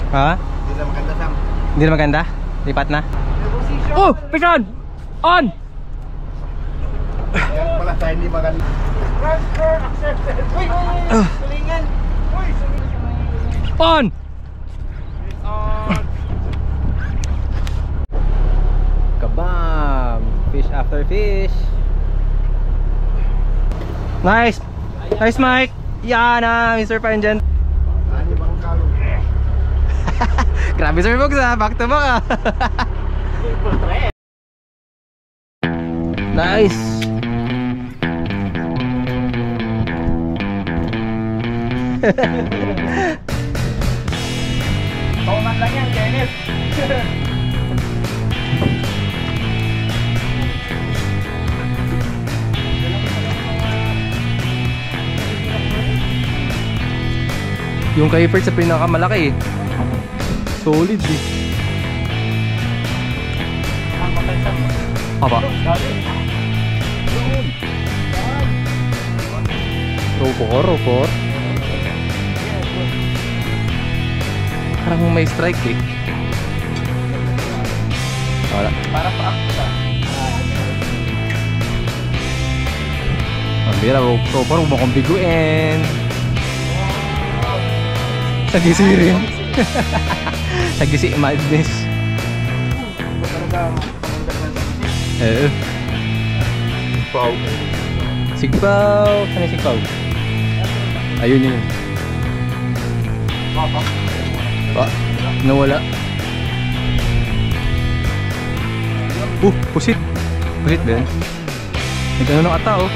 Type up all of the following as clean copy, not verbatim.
Ha? Hindi na maganda, Sam. Hindi na maganda? Lipat na? Oh! Pison! On! Yan pala sa hindi maganda. Transfer accepted. Uy! Sulingan! Uy! On! Kabam! Fish after fish. Nice! Nice, Mike! Yan na, Mr. Pangent. Ano bang kalong? Grabe, Sir Bogs, ha? Back to back, ha? Nice! Kauman lang yan, Kenneth. Yung kay Ferd sa pinakamalaki, eh. Solid, eh. Ang patay, Apa? Dali. Doon. Ropo. Parang may strike, eh. Wala. Para pa ako sa. Ang bira, ropo. Huwag mo kong biguin. Sagisi rin. Sagisi madness. Sigpaw. Sigpaw. Saan yung sigpaw? Ayun yun. Pa, nawala. Pusit. Pusit ba yan? Nagano ng ata, oh.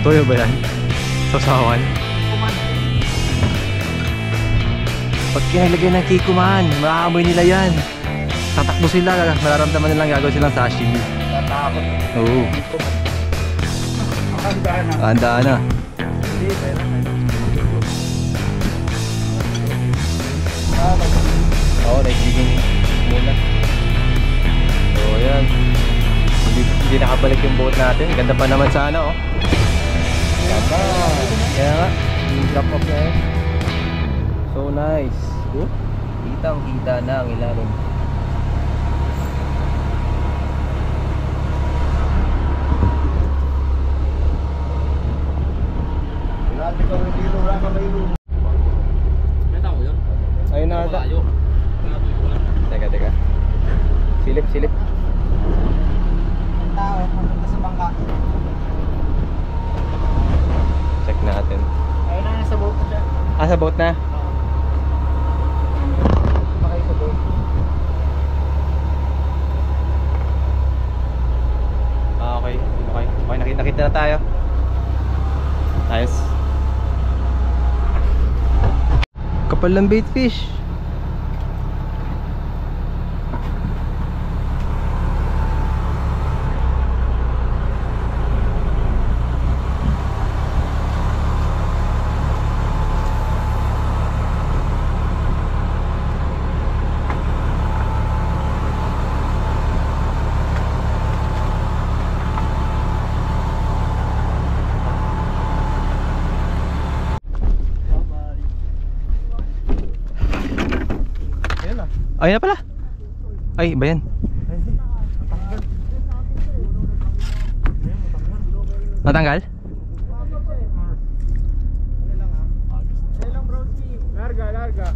Toyo ba yan? Sasawan. Pag kinalagay ng kikuman, maamoy nila yan. Tatakbo sila, mararamdaman nilang gagawin silang sashimi. Tatakot. Oo. Handa na. Oo, naigiging muna. So yan. Hindi nakabalik yung boat natin. Ganda pa naman sana, oh. Ganda. Kaya nga, yung drop off na yun. So nice. Kitang kita na ang ilalim. Lati ka ng dilo, wala ka may ilo. May tao yun? Ayun na ata. Teka. Silip. Ang tao, mapunta sa bangka. Check natin. Ayun na, nasa boat na siya. Ah, sa boat na? Pakay sa boat. Ah, okay. Okay, nakita na tayo. Nice. Kapal ng bait fish. Ayun na pala. Ay, ba yan? Natanggal? Larga.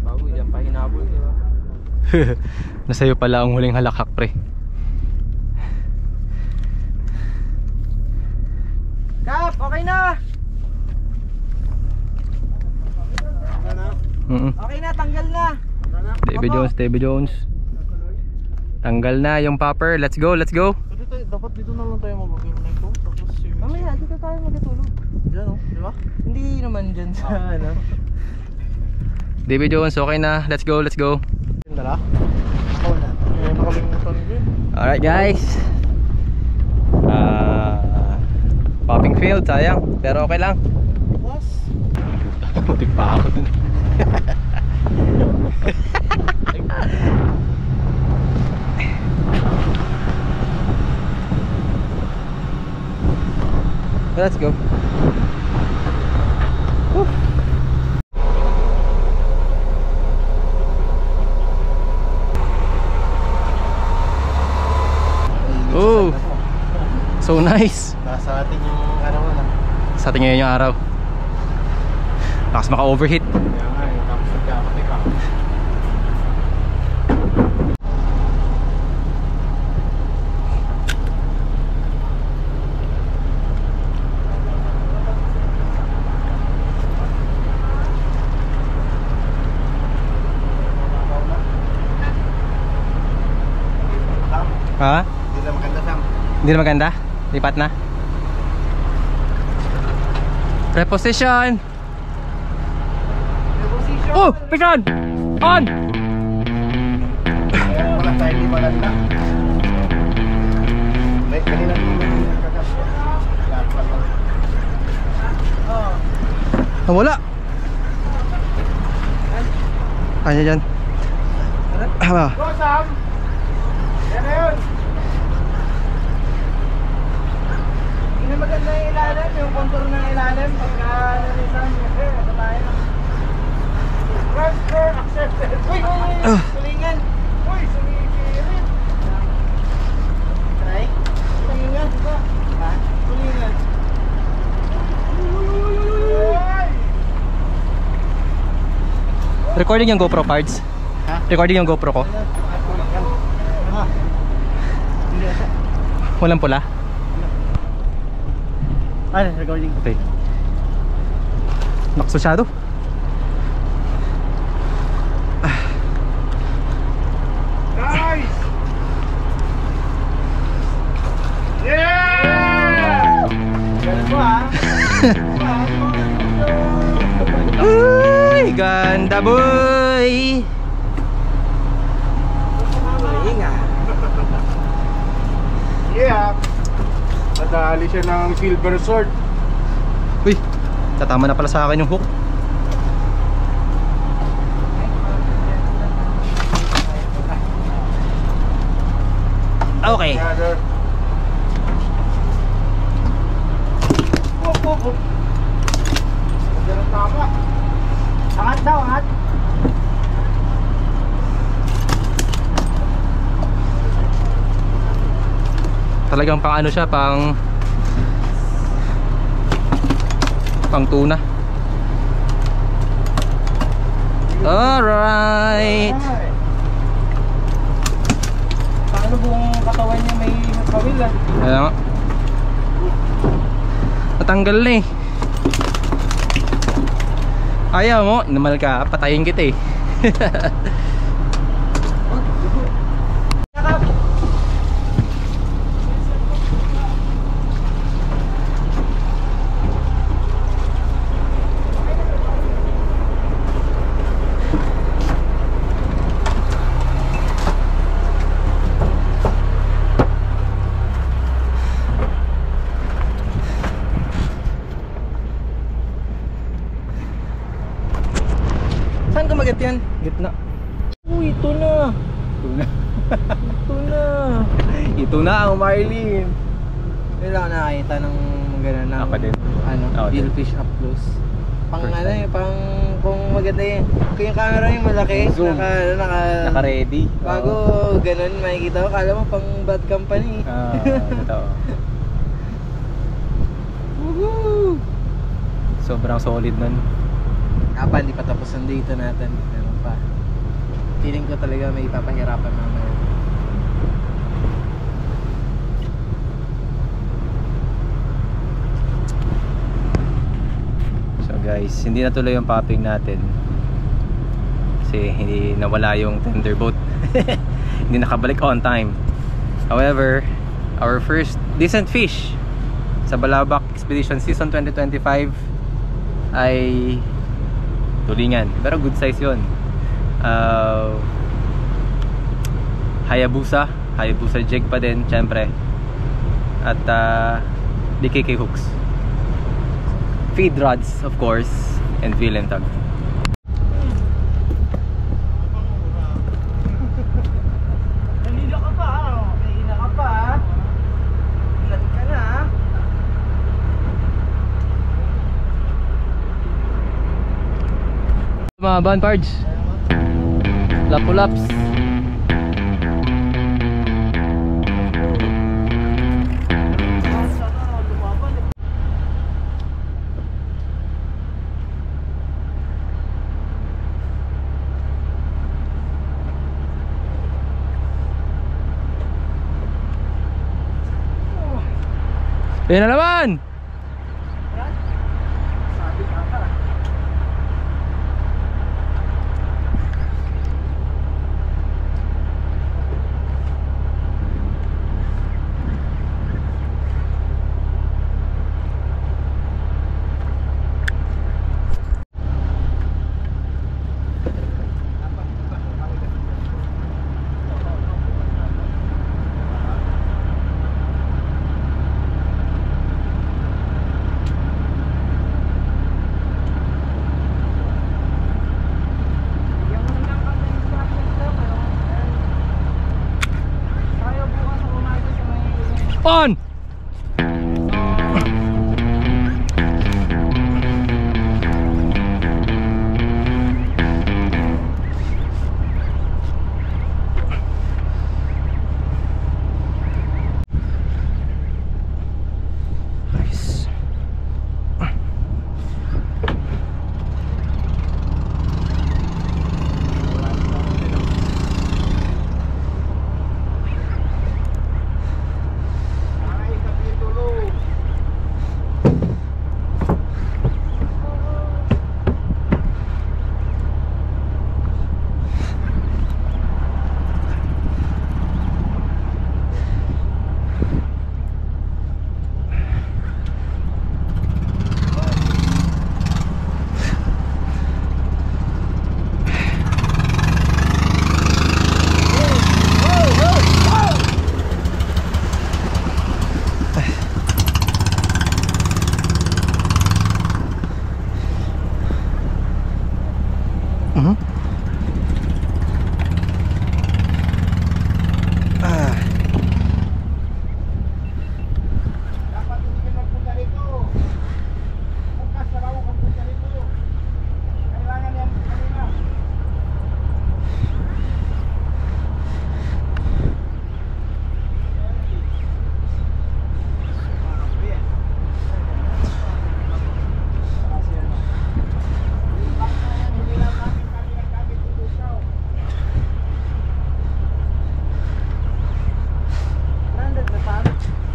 Bago yan pa hinabol, diba? Nasa'yo pala ang huling halakak, pre. Kap, okay na! Okay na, tanggal na. Davy Jones. Tanggal na yung popper. Let's go. Dapat dito na lang tayo mag-game ko. Tapos mamaya, dito tayo magtulog. Diyan, oh, di ba? Hindi naman dyan sa ano. Davy Jones, okay na. Let's go. Dala? Ako na. Nakalimutan ko yun. Alright, guys. Popping field, sayang. Pero okay lang. Boss. Putik pa ako dun. Let's go. Nice. Nasa atin yung araw na. Sa atin ngayon yung araw. Lakas maka-overheat. Kaya nga, yung tapos nagkakapit ka. Ha? Hindi na maganda, Sam. Hindi na maganda? Lipat na? Reposition! Reposition! Oh! Pisan! On! Kaya wala tayo hindi maganda. May kanina hindi nagkakasya. Nawala! Kanya dyan. Ah. Go, Sam! Yan na yun! Hindi na maganda yung ilalim, yung contour ng ilalim. Pagka nalisan, ito tayo. Transfer accepted. Uy! Sulingan! Uy! Sulingan! Try? Sulingan, diba? Ha? Sulingan. Recording yung GoPro parts. Ha? Recording yung GoPro ko. Hindi ata. Walang pula. Ano? Recording. Okay. Nakasusyado. Nice! Yeah! Ganun mo ha? Uy! Ganda boy! Yeah! Nadali siya ng silver sword. Uy! Tatama na pala sa akin yung hook. Okay. Ganun tama. Angat daw, angat. Talagang pang ano siya, pang tuna. Alright. Paano buong katawan niya may kawil ah? Kaya nga. Natanggal na eh. Ayaw mo, namal ka, patayin kita eh. Saan kumagat yan? Gitna. Uy, ito na. Ito na. Ito na. Ito na ang Marlin. Hindi lang ako nakakita ng gano'n ng Ako din. ano, Ako din. Billfish up close. Pang First ano time. eh, pang kung maganda yun. Kung yung camera yung malaki, Zoom. Naka-ready. bago ganun makikita ko, kala mo pang bad company. Totoo. Woohoo! Sobrang solid nun. Apa, hindi pa tapos ang dito natin. Meron pa. Feeling ko talaga may ipapahirapan mamaya. So guys, hindi natuloy yung popping natin kasi hindi nawala yung tender boat. Hindi nakabalik on time. However, our first decent fish sa Balabac Expedition Season 2025 ay tulingan, pero good size yun. Hayabusa jig pa din syempre, at DKK hooks, feed rods of course, and fill and tug. Kanina ka pa, kanina ka pa. Ilan ka na? Mga ban pards, lapulaps. Yan na naman. Sabi ka ka. On! Nice.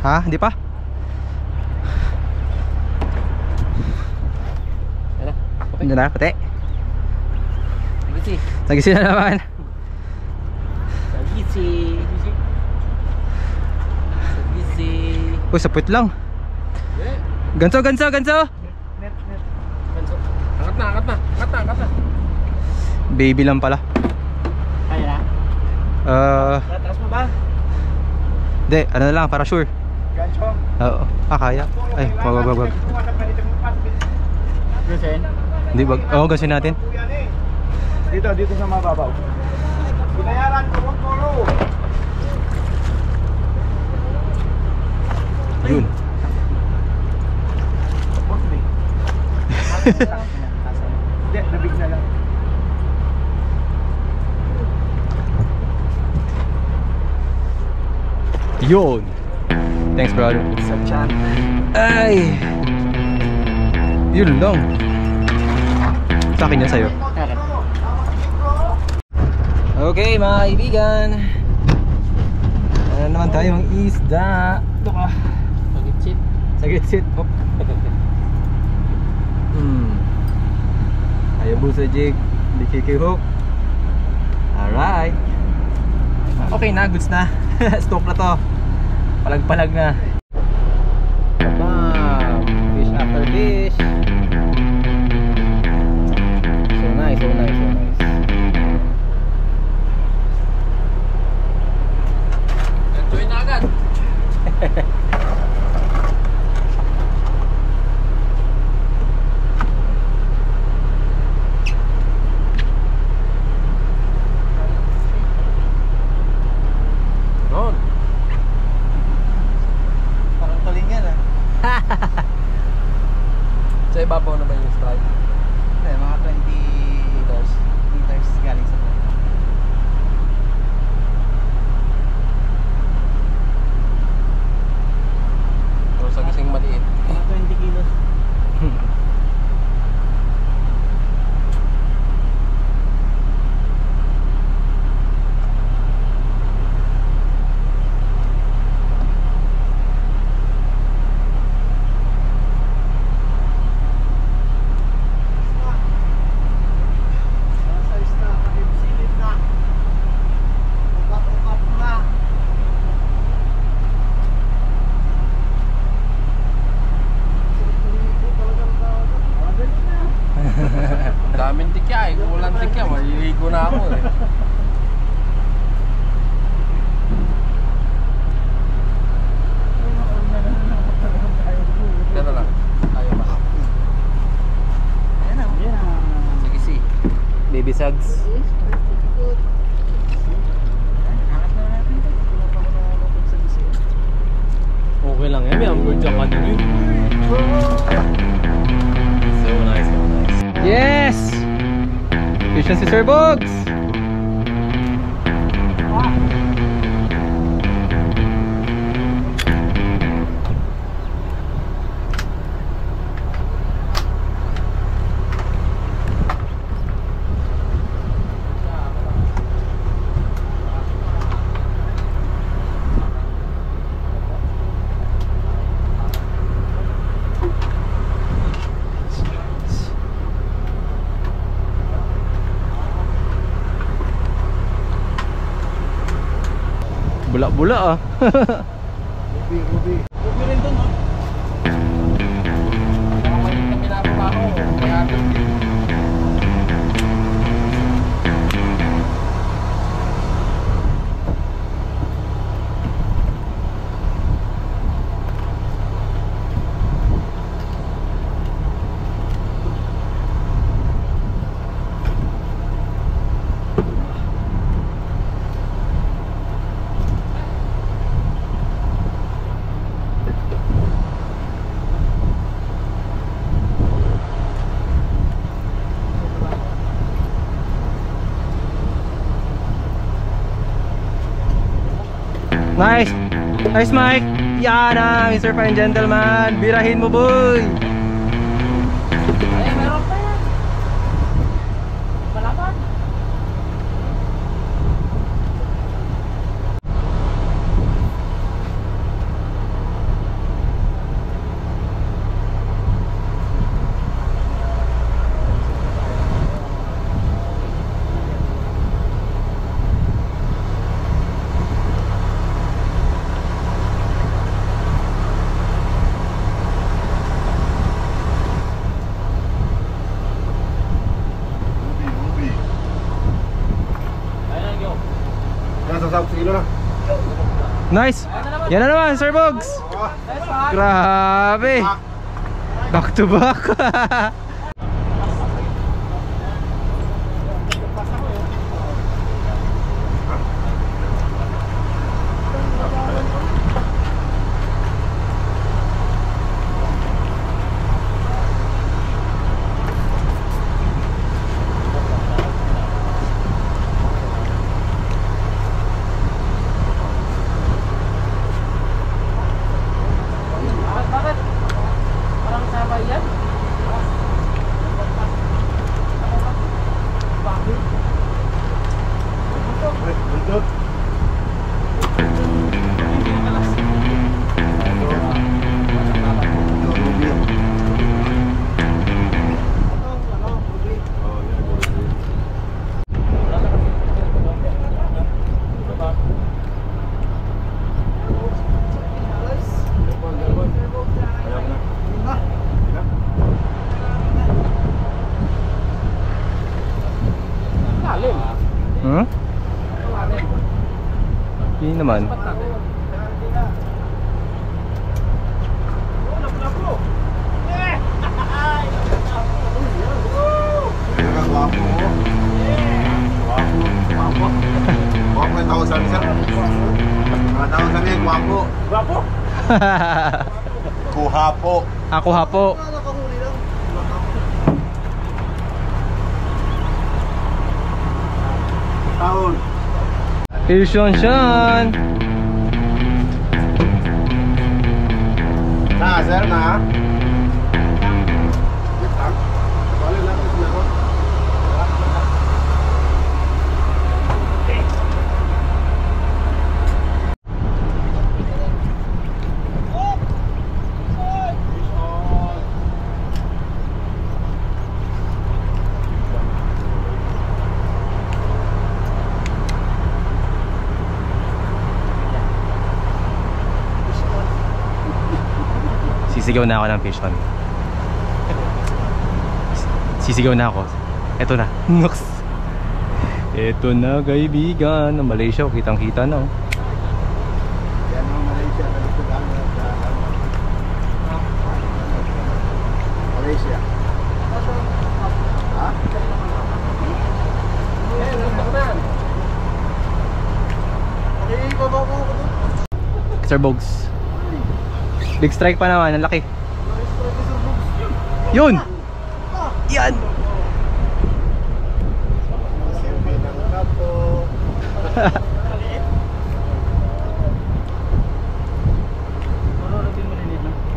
Ha? Hindi pa? Ano? Hindi na, pati. Sagisi. Sagisi na naman. Sagisi. Sagisi. Uy, sapit lang. Ganso, ganso, ganso. Net. Ganso. Angkat na. Baby lang pala. Kaya na? Tatas mo ba? Hindi, ano na lang, para sure. Ganso. Oo. Kaya. Ay, wag. Gansen? Hindi, wag. Oo, gansin natin. Dito sa mababaw. Binayaran ko, wag kolo. Yun. Hindi, nabig na lang. Yun. Thanks, brother. Sa chan. Ay. Yun lang. Sa akin yan sa'yo. Okay, mga kaibigan. Ano naman tayong isda. Ito ka. Pagitsit. Sagitsit. Hop. Hayabusa jig. Likiki-hook. Alright. Okay na, goods na. Stop na to. Palag-palag na. Bam! Fish after fish. So nice. Enjoy na agad. Ron. Parang tulingan ah. Sa ibabaw naman yung strike. Hindi, mga 20 meters galing sa baba. Pero sa gising maliit. Mga 20 kilos. Matik yan, maliligo na ako eh. Gano'n lang. Ayaw ba? Sige, si. Baby Sags. Okay lang yan, may amberjack ka din yun. So nice, so nice. Yes! Fish na si Sir Bogs! Bula-bula ah. Ubi rin dun, no? Baka maliit na pinapapa ako. Kaya dun din. Nice! Nice, Mike! Yan na, Mr. Fine Gentleman! Birahin mo, boy! Ay, meron pa yan. Malaman. Nice! Yan na naman, Sir Bogs! Grabe! Back to back! Bakit? Parang sabay yan? Bakit? Buntot. Hmm? Hindi naman. Guwapo. Guwapo. Guwapo yung tawag sa amin, sir. Mga tawag sa amin, guwapo. Guwapo? Kuhapo. Ako hapo. Taon. Ilsyon Sean. Na, sir, na. Gitang. Bali lang ito na ako. Sisigaw na ako ng fish on. Sisigaw na ako. Eto na. Nox. Eto na kaibigan, Malaysia, kitang kita na. Yan ang Malaysia. Malaysia. Ha? Okay, baba ko ako doon. Sir Bogs. Big strike pa naman, ang laki. Yun! Yan! Silbi ng kapo.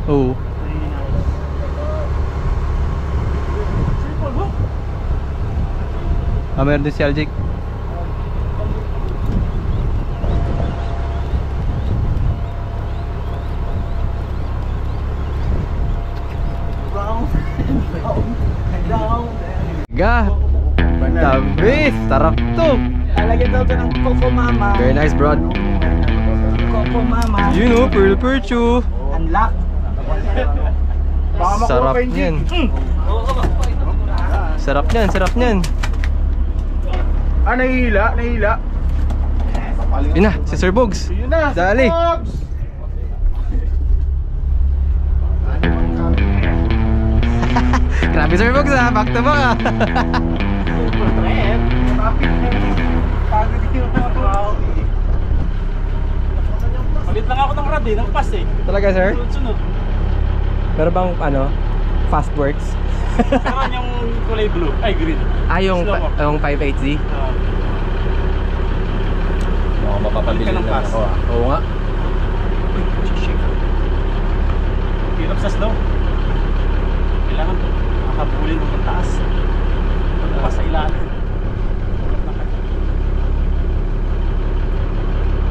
Oo. Meron din si Aljik. Ga! Tabis! Sarap to! Lalagyan daw ito ng Coco Mama. Very nice, bro. Coco Mama. You know, Pearl Perchu. Unlock. Sarap niyan. Sarap niyan, sarap niyan. Ah, nahihila, nahihila. Yun na, si Sir Bogs. Yun na, Dali. Grabe Sir Bogs ha, back to back ha. Palit lang ako ng rad eh, ng pass eh. Talaga sir? Sunod-sunod. Pero bang ano, fast works? Karan yung kulay blue, ay green. Ah, yung 580Z? Oo, mapapabili Palit ka ng na pass. ako ah. Oo nga. Hirap sa slow. Kailangan makabulin ng taas. Pagpas sa ilalim.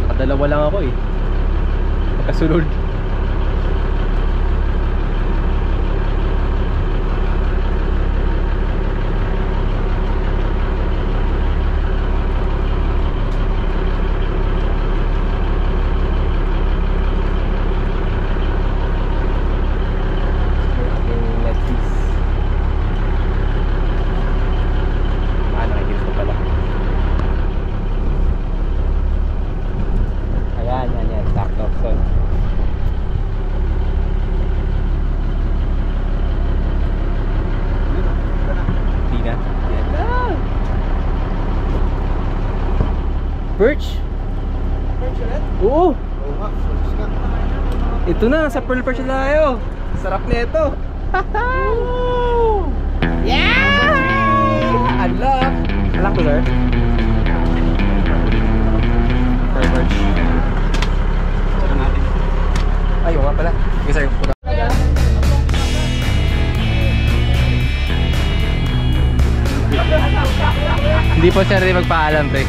Nakadalawa lang ako eh. Magkasunod. Perch? Perch ulit? Oo! Oo nga, search ka. Ito na, sa Pearl Perch na tayo. Sarap na ito. Yeah! Unlock! Unlock to sir? Pearl Perch. Saka natin. Ay, oo nga pala. Okay sir. Hindi po siya rin magpaalam pre.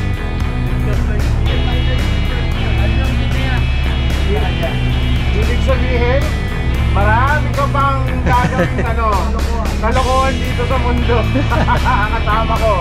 Ibig sabihin, marami ka pang gagawin kalokohan dito sa mundo. Kasama ko.